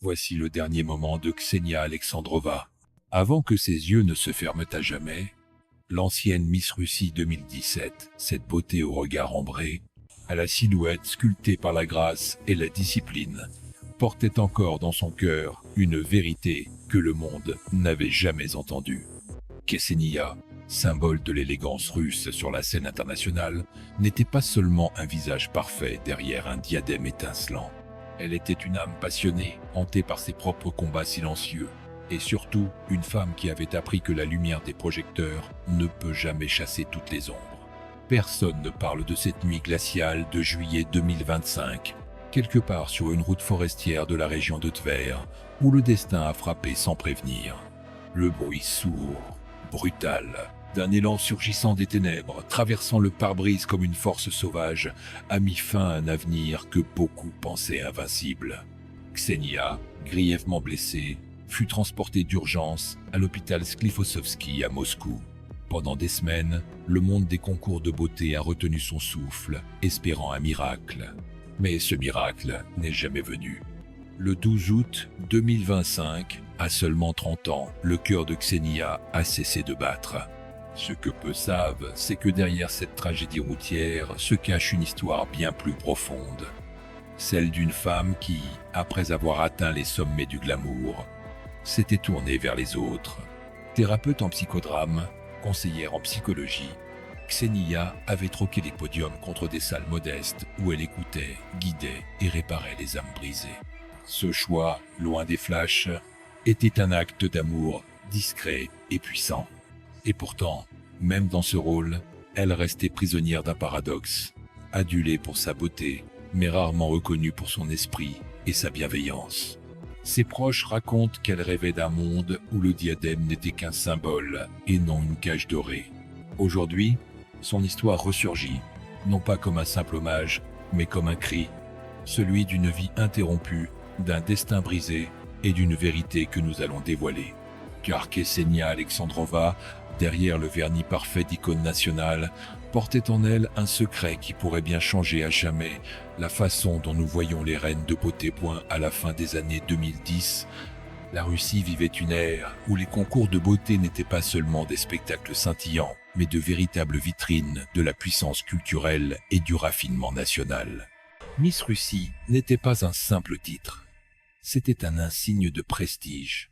Voici le dernier moment de Ksenia Alexandrova. Avant que ses yeux ne se ferment à jamais, l'ancienne Miss Russie 2017, cette beauté au regard ambré, à la silhouette sculptée par la grâce et la discipline, portait encore dans son cœur une vérité que le monde n'avait jamais entendue. Ksenia, symbole de l'élégance russe sur la scène internationale, n'était pas seulement un visage parfait derrière un diadème étincelant. Elle était une âme passionnée, hantée par ses propres combats silencieux, et surtout une femme qui avait appris que la lumière des projecteurs ne peut jamais chasser toutes les ombres. Personne ne parle de cette nuit glaciale de juillet 2025, quelque part sur une route forestière de la région de Tver, où le destin a frappé sans prévenir. Le bruit sourd, brutal, d'un élan surgissant des ténèbres, traversant le pare-brise comme une force sauvage, a mis fin à un avenir que beaucoup pensaient invincible. Ksenia, grièvement blessée, fut transportée d'urgence à l'hôpital Sklifosovski à Moscou. Pendant des semaines, le monde des concours de beauté a retenu son souffle, espérant un miracle. Mais ce miracle n'est jamais venu. Le 12 août 2025, à seulement 30 ans, le cœur de Ksenia a cessé de battre. Ce que peu savent, c'est que derrière cette tragédie routière se cache une histoire bien plus profonde. Celle d'une femme qui, après avoir atteint les sommets du glamour, s'était tournée vers les autres. Thérapeute en psychodrame, conseillère en psychologie, Ksenia avait troqué les podiums contre des salles modestes où elle écoutait, guidait et réparait les âmes brisées. Ce choix, loin des flashs, était un acte d'amour discret et puissant. Et pourtant, même dans ce rôle, elle restait prisonnière d'un paradoxe, adulée pour sa beauté, mais rarement reconnue pour son esprit et sa bienveillance. Ses proches racontent qu'elle rêvait d'un monde où le diadème n'était qu'un symbole et non une cage dorée. Aujourd'hui, son histoire ressurgit, non pas comme un simple hommage, mais comme un cri, celui d'une vie interrompue, d'un destin brisé et d'une vérité que nous allons dévoiler. Car Ksenia Alexandrova, derrière le vernis parfait d'icône nationale, portait en elle un secret qui pourrait bien changer à jamais la façon dont nous voyons les reines de beauté. À la fin des années 2010, la Russie vivait une ère où les concours de beauté n'étaient pas seulement des spectacles scintillants, mais de véritables vitrines de la puissance culturelle et du raffinement national. Miss Russie n'était pas un simple titre, c'était un insigne de prestige,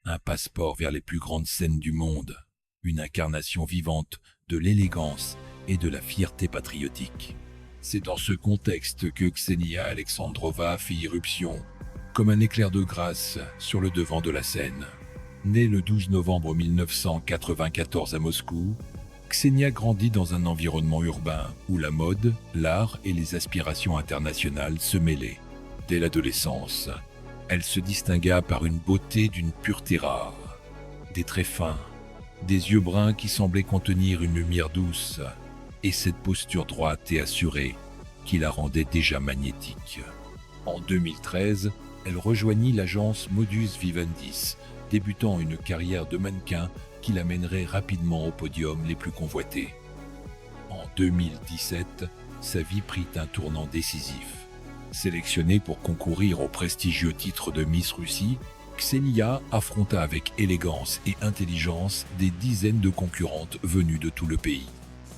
un passeport vers les plus grandes scènes du monde, une incarnation vivante de l'élégance et de la fierté patriotique. C'est dans ce contexte que Ksenia Alexandrova fit irruption, comme un éclair de grâce sur le devant de la scène. Née le 12 novembre 1994 à Moscou, Ksenia grandit dans un environnement urbain où la mode, l'art et les aspirations internationales se mêlaient. Dès l'adolescence, elle se distingua par une beauté d'une pureté rare, des traits fins, des yeux bruns qui semblaient contenir une lumière douce, et cette posture droite et assurée qui la rendait déjà magnétique. En 2013, elle rejoignit l'agence Modus Vivendi, débutant une carrière de mannequin qui l'amènerait rapidement aux podiums les plus convoités. En 2017, sa vie prit un tournant décisif. Sélectionnée pour concourir au prestigieux titre de Miss Russie, Ksenia affronta avec élégance et intelligence des dizaines de concurrentes venues de tout le pays.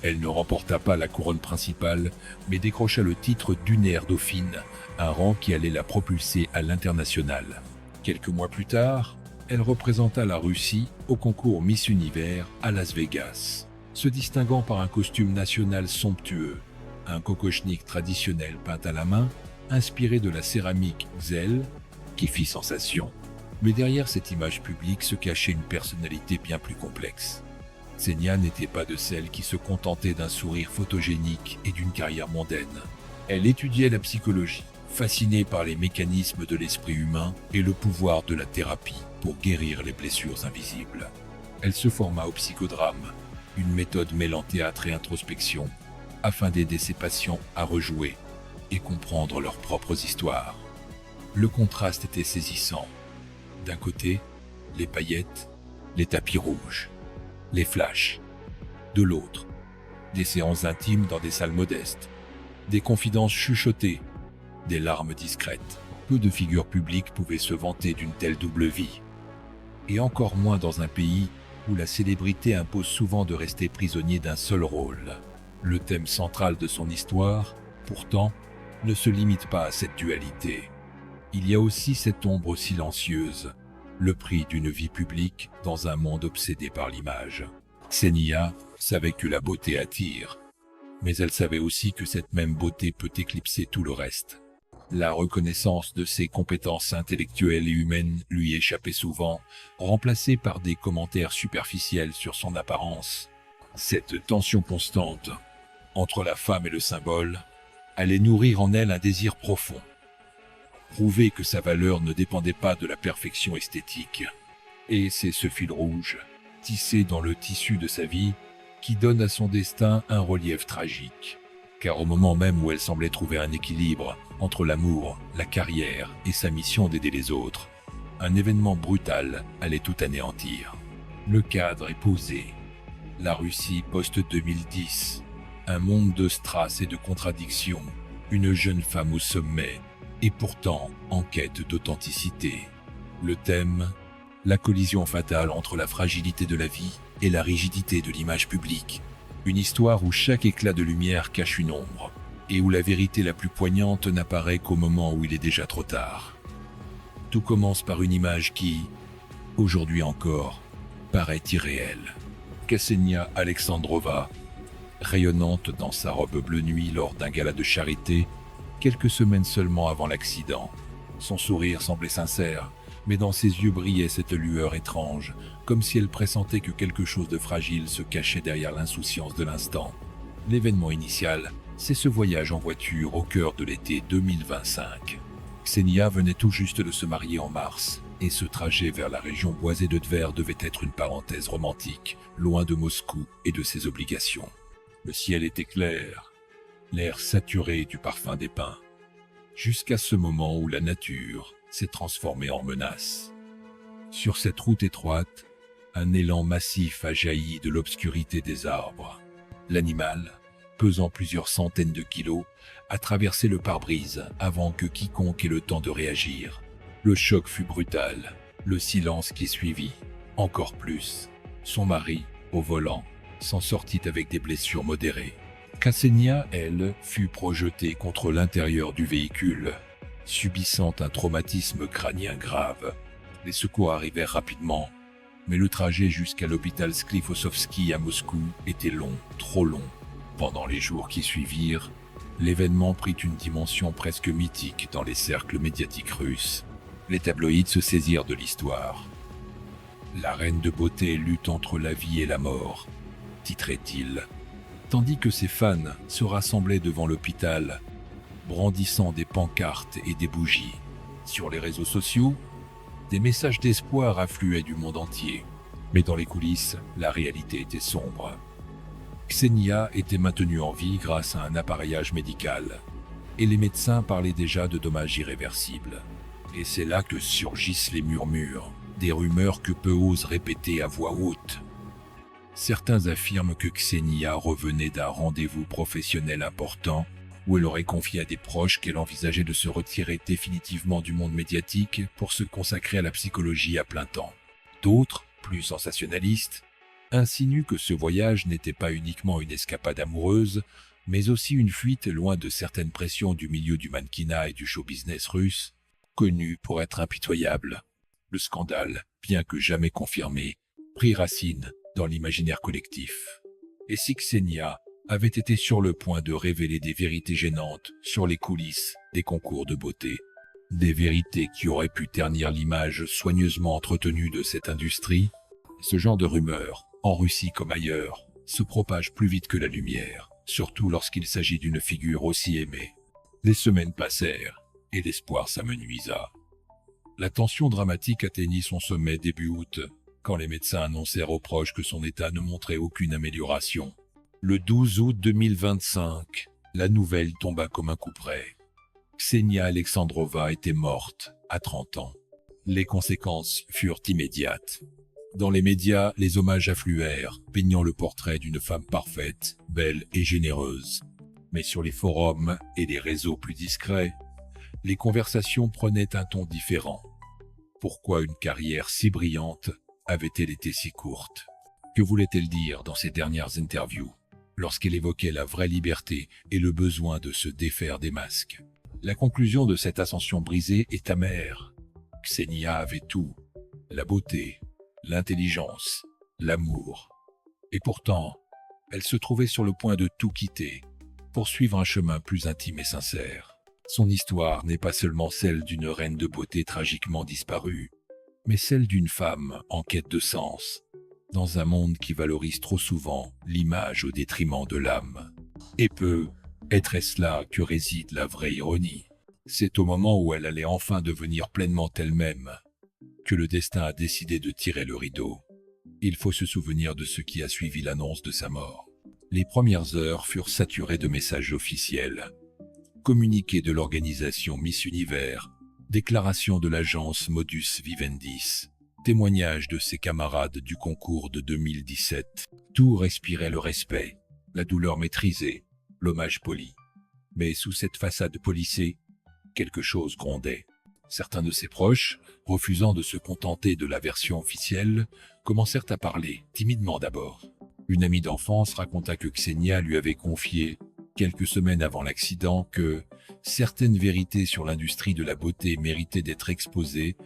Elle ne remporta pas la couronne principale, mais décrocha le titre d'Unaire Dauphine, un rang qui allait la propulser à l'international. Quelques mois plus tard, elle représenta la Russie au concours Miss Univers à Las Vegas, se distinguant par un costume national somptueux, un kokochnik traditionnel peint à la main, inspiré de la céramique Gzell, qui fit sensation. Mais derrière cette image publique se cachait une personnalité bien plus complexe. Ksenia n'était pas de celles qui se contentaient d'un sourire photogénique et d'une carrière mondaine. Elle étudiait la psychologie, fascinée par les mécanismes de l'esprit humain et le pouvoir de la thérapie pour guérir les blessures invisibles. Elle se forma au psychodrame, une méthode mêlant théâtre et introspection, afin d'aider ses patients à rejouer et comprendre leurs propres histoires. Le contraste était saisissant. D'un côté, les paillettes, les tapis rouges, les flashs. De l'autre, des séances intimes dans des salles modestes, des confidences chuchotées, des larmes discrètes. Peu de figures publiques pouvaient se vanter d'une telle double vie. Et encore moins dans un pays où la célébrité impose souvent de rester prisonnier d'un seul rôle. Le thème central de son histoire, pourtant, ne se limite pas à cette dualité. Il y a aussi cette ombre silencieuse, le prix d'une vie publique dans un monde obsédé par l'image. Ksenia savait que la beauté attire, mais elle savait aussi que cette même beauté peut éclipser tout le reste. La reconnaissance de ses compétences intellectuelles et humaines lui échappait souvent, remplacée par des commentaires superficiels sur son apparence. Cette tension constante entre la femme et le symbole allait nourrir en elle un désir profond. Prouver que sa valeur ne dépendait pas de la perfection esthétique. Et c'est ce fil rouge, tissé dans le tissu de sa vie, qui donne à son destin un relief tragique. Car au moment même où elle semblait trouver un équilibre entre l'amour, la carrière et sa mission d'aider les autres, un événement brutal allait tout anéantir. Le cadre est posé. La Russie post-2010, un monde de strass et de contradictions, une jeune femme au sommet, et pourtant en quête d'authenticité. Le thème, la collision fatale entre la fragilité de la vie et la rigidité de l'image publique. Une histoire où chaque éclat de lumière cache une ombre, et où la vérité la plus poignante n'apparaît qu'au moment où il est déjà trop tard. Tout commence par une image qui, aujourd'hui encore, paraît irréelle. Ksenia Alexandrova, rayonnante dans sa robe bleu nuit lors d'un gala de charité, quelques semaines seulement avant l'accident. Son sourire semblait sincère, mais dans ses yeux brillait cette lueur étrange, comme si elle pressentait que quelque chose de fragile se cachait derrière l'insouciance de l'instant. L'événement initial, c'est ce voyage en voiture au cœur de l'été 2025. Ksenia venait tout juste de se marier en mars, et ce trajet vers la région boisée de Tver devait être une parenthèse romantique, loin de Moscou et de ses obligations. Le ciel était clair, l'air saturé du parfum des pins, jusqu'à ce moment où la nature s'est transformée en menace. Sur cette route étroite, un élan massif a jailli de l'obscurité des arbres. L'animal, pesant plusieurs centaines de kilos, a traversé le pare-brise avant que quiconque ait le temps de réagir. Le choc fut brutal, le silence qui suivit, encore plus. Son mari, au volant, s'en sortit avec des blessures modérées. Ksenia, elle, fut projetée contre l'intérieur du véhicule, subissant un traumatisme crânien grave. Les secours arrivèrent rapidement, mais le trajet jusqu'à l'hôpital Sklifosovski à Moscou était long, trop long. Pendant les jours qui suivirent, l'événement prit une dimension presque mythique dans les cercles médiatiques russes. Les tabloïds se saisirent de l'histoire. La reine de beauté lutte entre la vie et la mort, titrait-il, tandis que ses fans se rassemblaient devant l'hôpital, brandissant des pancartes et des bougies. Sur les réseaux sociaux, des messages d'espoir affluaient du monde entier. Mais dans les coulisses, la réalité était sombre. Ksenia était maintenue en vie grâce à un appareillage médical, et les médecins parlaient déjà de dommages irréversibles. Et c'est là que surgissent les murmures, des rumeurs que peu osent répéter à voix haute. Certains affirment que Ksenia revenait d'un rendez-vous professionnel important où elle aurait confié à des proches qu'elle envisageait de se retirer définitivement du monde médiatique pour se consacrer à la psychologie à plein temps. D'autres, plus sensationnalistes, insinuent que ce voyage n'était pas uniquement une escapade amoureuse, mais aussi une fuite loin de certaines pressions du milieu du mannequinat et du show-business russe, connu pour être impitoyable. Le scandale, bien que jamais confirmé, prit racine dans l'imaginaire collectif. Et si Ksenia avait été sur le point de révéler des vérités gênantes sur les coulisses des concours de beauté, des vérités qui auraient pu ternir l'image soigneusement entretenue de cette industrie, ce genre de rumeurs, en Russie comme ailleurs, se propage plus vite que la lumière, surtout lorsqu'il s'agit d'une figure aussi aimée. Les semaines passèrent, et l'espoir s'amenuisa. La tension dramatique atteignit son sommet début août, quand les médecins annoncèrent aux proches que son état ne montrait aucune amélioration. Le 12 août 2025, la nouvelle tomba comme un coup près. Ksenia Alexandrova était morte, à 30 ans. Les conséquences furent immédiates. Dans les médias, les hommages affluèrent, peignant le portrait d'une femme parfaite, belle et généreuse. Mais sur les forums et les réseaux plus discrets, Les conversations prenaient un ton différent. Pourquoi une carrière si brillante avait-elle été si courte? Que voulait-elle dire dans ses dernières interviews, lorsqu'elle évoquait la vraie liberté et le besoin de se défaire des masques? La conclusion de cette ascension brisée est amère. Ksenia avait tout, la beauté, l'intelligence, l'amour. Et pourtant, elle se trouvait sur le point de tout quitter, pour suivre un chemin plus intime et sincère. Son histoire n'est pas seulement celle d'une reine de beauté tragiquement disparue, mais celle d'une femme en quête de sens, dans un monde qui valorise trop souvent l'image au détriment de l'âme. Et est-ce là que réside la vraie ironie? C'est au moment où elle allait enfin devenir pleinement elle-même que le destin a décidé de tirer le rideau. Il faut se souvenir de ce qui a suivi l'annonce de sa mort. Les premières heures furent saturées de messages officiels. Communiqué de l'organisation Miss Univers, déclaration de l'agence Modus Vivendi, témoignage de ses camarades du concours de 2017. Tout respirait le respect, la douleur maîtrisée, l'hommage poli. Mais sous cette façade polissée, quelque chose grondait. Certains de ses proches, refusant de se contenter de la version officielle, commencèrent à parler, timidement d'abord. Une amie d'enfance raconta que Ksenia lui avait confié, quelques semaines avant l'accident, que certaines vérités sur l'industrie de la beauté méritaient d'être exposées,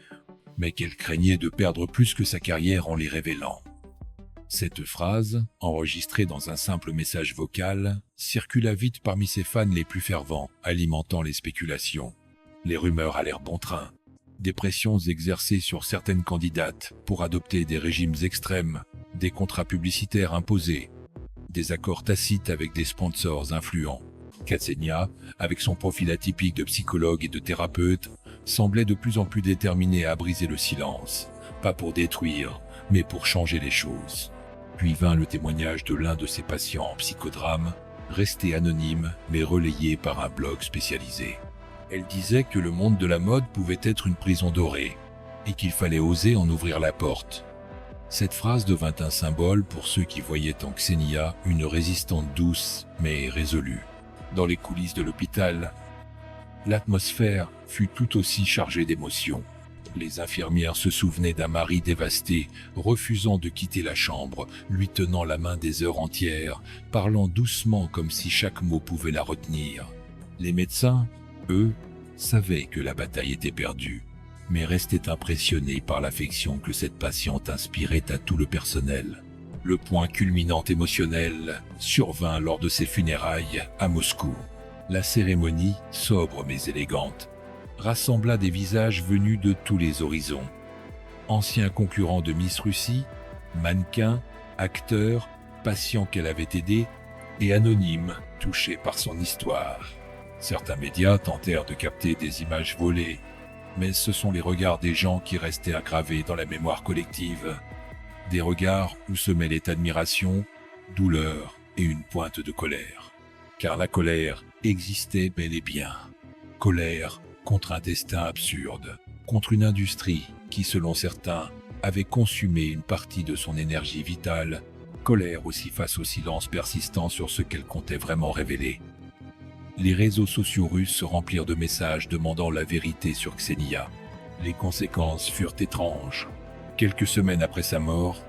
mais qu'elle craignait de perdre plus que sa carrière en les révélant. Cette phrase, enregistrée dans un simple message vocal, circula vite parmi ses fans les plus fervents, alimentant les spéculations. Les rumeurs allèrent bon train. Des pressions exercées sur certaines candidates pour adopter des régimes extrêmes, des contrats publicitaires imposés, des accords tacites avec des sponsors influents. Ksenia, avec son profil atypique de psychologue et de thérapeute, semblait de plus en plus déterminée à briser le silence, pas pour détruire, mais pour changer les choses. Puis vint le témoignage de l'un de ses patients en psychodrame, resté anonyme mais relayé par un blog spécialisé. Elle disait que le monde de la mode pouvait être une prison dorée, et qu'il fallait oser en ouvrir la porte. Cette phrase devint un symbole pour ceux qui voyaient en Ksenia une résistante douce mais résolue. Dans les coulisses de l'hôpital, l'atmosphère fut tout aussi chargée d'émotions. Les infirmières se souvenaient d'un mari dévasté, refusant de quitter la chambre, lui tenant la main des heures entières, parlant doucement comme si chaque mot pouvait la retenir. Les médecins, eux, savaient que la bataille était perdue, mais restaient impressionnés par l'affection que cette patiente inspirait à tout le personnel. Le point culminant émotionnel survint lors de ses funérailles à Moscou. La cérémonie, sobre mais élégante, rassembla des visages venus de tous les horizons. Anciens concurrents de Miss Russie, mannequins, acteurs, patients qu'elle avait aidés, et anonymes, touchés par son histoire. Certains médias tentèrent de capter des images volées, mais ce sont les regards des gens qui restaient gravés dans la mémoire collective. Des regards où se mêlaient admiration, douleur et une pointe de colère. Car la colère existait bel et bien. Colère contre un destin absurde, contre une industrie qui, selon certains, avait consumé une partie de son énergie vitale. Colère aussi face au silence persistant sur ce qu'elle comptait vraiment révéler. Les réseaux sociaux russes se remplirent de messages demandant la vérité sur Ksenia. Les conséquences furent étranges. Quelques semaines après sa mort,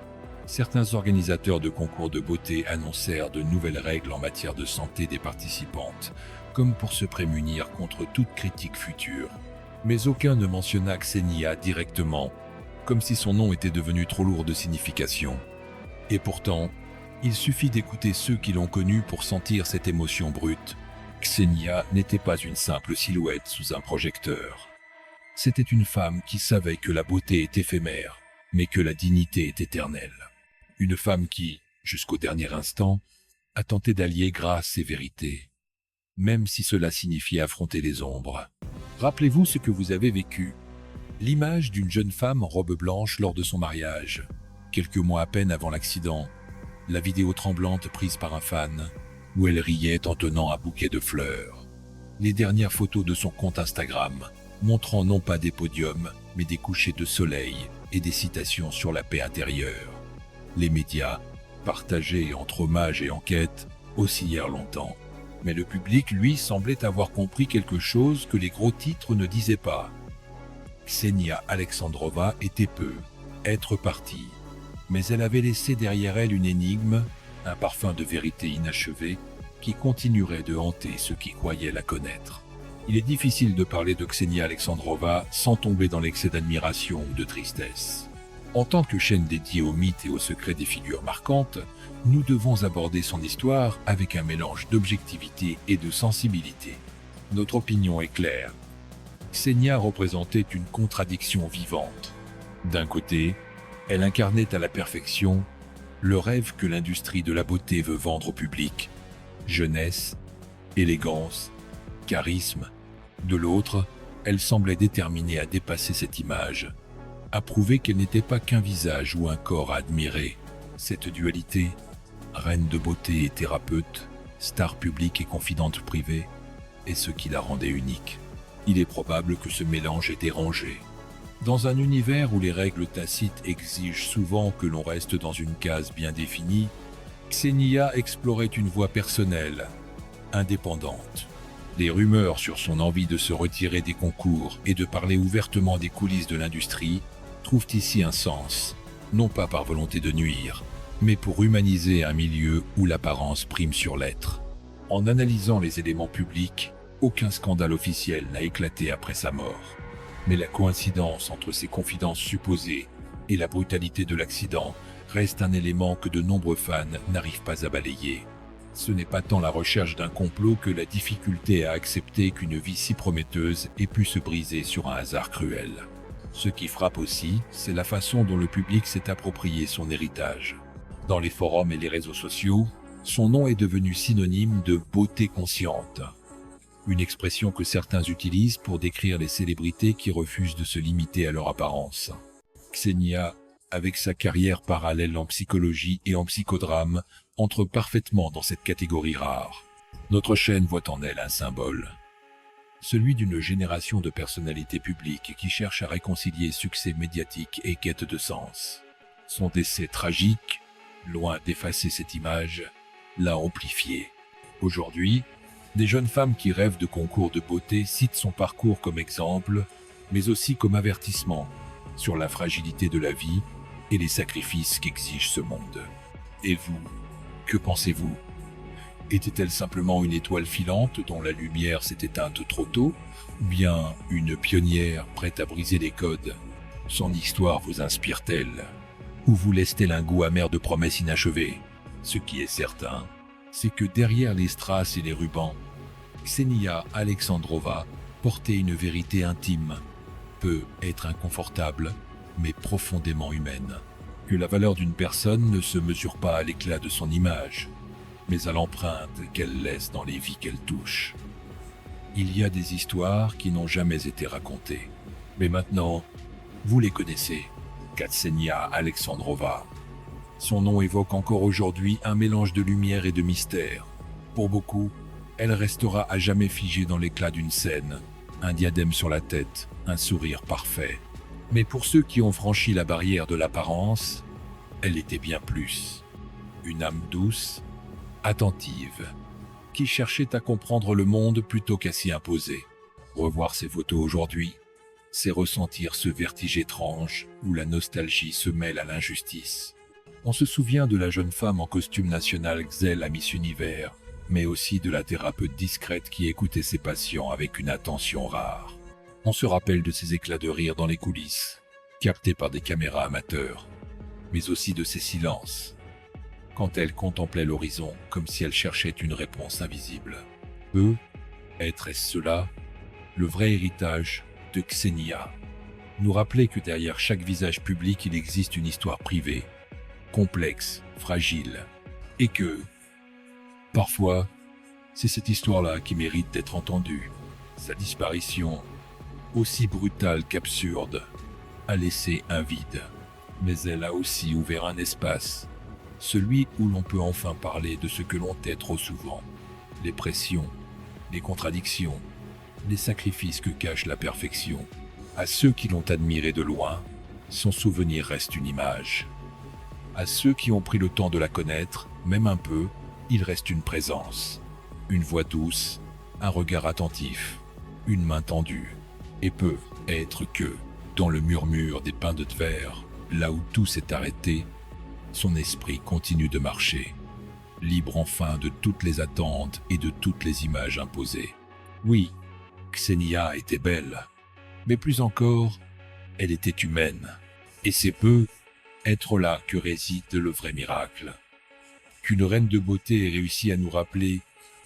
certains organisateurs de concours de beauté annoncèrent de nouvelles règles en matière de santé des participantes, comme pour se prémunir contre toute critique future. Mais aucun ne mentionna Ksenia directement, comme si son nom était devenu trop lourd de signification. Et pourtant, il suffit d'écouter ceux qui l'ont connue pour sentir cette émotion brute. Ksenia n'était pas une simple silhouette sous un projecteur. C'était une femme qui savait que la beauté est éphémère, mais que la dignité est éternelle. Une femme qui, jusqu'au dernier instant, a tenté d'allier grâce et vérité, même si cela signifiait affronter les ombres. Rappelez-vous ce que vous avez vécu. L'image d'une jeune femme en robe blanche lors de son mariage, quelques mois à peine avant l'accident, la vidéo tremblante prise par un fan, où elle riait en tenant un bouquet de fleurs. Les dernières photos de son compte Instagram, montrant non pas des podiums, mais des couchers de soleil et des citations sur la paix intérieure. Les médias, partagés entre hommages et enquêtes, oscillèrent longtemps. Mais le public, lui, semblait avoir compris quelque chose que les gros titres ne disaient pas. Ksenia Alexandrova était peu être partie, mais elle avait laissé derrière elle une énigme, un parfum de vérité inachevée, qui continuerait de hanter ceux qui croyaient la connaître. Il est difficile de parler de Ksenia Alexandrova sans tomber dans l'excès d'admiration ou de tristesse. En tant que chaîne dédiée aux mythes et aux secrets des figures marquantes, nous devons aborder son histoire avec un mélange d'objectivité et de sensibilité. Notre opinion est claire. Ksenia représentait une contradiction vivante. D'un côté, elle incarnait à la perfection le rêve que l'industrie de la beauté veut vendre au public. Jeunesse, élégance, charisme. De l'autre, elle semblait déterminée à dépasser cette image, à prouver qu'elle n'était pas qu'un visage ou un corps à admirer. Cette dualité, reine de beauté et thérapeute, star publique et confidente privée, est ce qui la rendait unique. Il est probable que ce mélange ait dérangé. Dans un univers où les règles tacites exigent souvent que l'on reste dans une case bien définie, Ksenia explorait une voie personnelle, indépendante. Les rumeurs sur son envie de se retirer des concours et de parler ouvertement des coulisses de l'industrie trouvent ici un sens, non pas par volonté de nuire, mais pour humaniser un milieu où l'apparence prime sur l'être. En analysant les éléments publics, aucun scandale officiel n'a éclaté après sa mort. Mais la coïncidence entre ces confidences supposées et la brutalité de l'accident reste un élément que de nombreux fans n'arrivent pas à balayer. Ce n'est pas tant la recherche d'un complot que la difficulté à accepter qu'une vie si prometteuse ait pu se briser sur un hasard cruel. Ce qui frappe aussi, c'est la façon dont le public s'est approprié son héritage. Dans les forums et les réseaux sociaux, son nom est devenu synonyme de beauté consciente. Une expression que certains utilisent pour décrire les célébrités qui refusent de se limiter à leur apparence. Ksenia, avec sa carrière parallèle en psychologie et en psychodrame, entre parfaitement dans cette catégorie rare. Notre chaîne voit en elle un symbole. Celui d'une génération de personnalités publiques qui cherchent à réconcilier succès médiatique et quête de sens. Son décès tragique, loin d'effacer cette image, l'a amplifié. Aujourd'hui, des jeunes femmes qui rêvent de concours de beauté citent son parcours comme exemple, mais aussi comme avertissement sur la fragilité de la vie et les sacrifices qu'exige ce monde. Et vous, que pensez-vous ? Était-elle simplement une étoile filante dont la lumière s'est éteinte trop tôt, ou bien une pionnière prête à briser les codes ? Son histoire vous inspire-t-elle ? Ou vous laisse-t-elle un goût amer de promesses inachevées ? Ce qui est certain, c'est que derrière les strass et les rubans, Ksenia Alexandrova portait une vérité intime, peut être inconfortable, mais profondément humaine. Que la valeur d'une personne ne se mesure pas à l'éclat de son image, mais à l'empreinte qu'elle laisse dans les vies qu'elle touche. Il y a des histoires qui n'ont jamais été racontées, mais maintenant, vous les connaissez, Ksenia Alexandrova. Son nom évoque encore aujourd'hui un mélange de lumière et de mystère. Pour beaucoup, elle restera à jamais figée dans l'éclat d'une scène, un diadème sur la tête, un sourire parfait. Mais pour ceux qui ont franchi la barrière de l'apparence, elle était bien plus. Une âme douce, attentive, qui cherchait à comprendre le monde plutôt qu'à s'y imposer. Revoir ses photos aujourd'hui, c'est ressentir ce vertige étrange où la nostalgie se mêle à l'injustice. On se souvient de la jeune femme en costume national Xel à Miss Univers, mais aussi de la thérapeute discrète qui écoutait ses patients avec une attention rare. On se rappelle de ses éclats de rire dans les coulisses, captés par des caméras amateurs, mais aussi de ses silences, quand elle contemplait l'horizon comme si elle cherchait une réponse invisible. Est-ce cela, le vrai héritage de Ksenia? Nous rappeler que derrière chaque visage public il existe une histoire privée, complexe, fragile, et que, parfois, c'est cette histoire-là qui mérite d'être entendue. Sa disparition, aussi brutale qu'absurde, a laissé un vide, mais elle a aussi ouvert un espace, celui où l'on peut enfin parler de ce que l'on tait trop souvent, les pressions, les contradictions, les sacrifices que cache la perfection. À ceux qui l'ont admirée de loin, son souvenir reste une image. À ceux qui ont pris le temps de la connaître, même un peu, il reste une présence, Une voix douce, un regard attentif, une main tendue, et peut être que, dans le murmure des pins de verre, là où tout s'est arrêté, son esprit continue de marcher, libre enfin de toutes les attentes et de toutes les images imposées. Oui, Xenia était belle, mais plus encore, elle était humaine, et c'est peu être là que réside le vrai miracle. Qu'une reine de beauté ait réussi à nous rappeler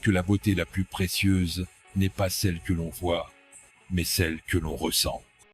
que la beauté la plus précieuse n'est pas celle que l'on voit, mais celle que l'on ressent.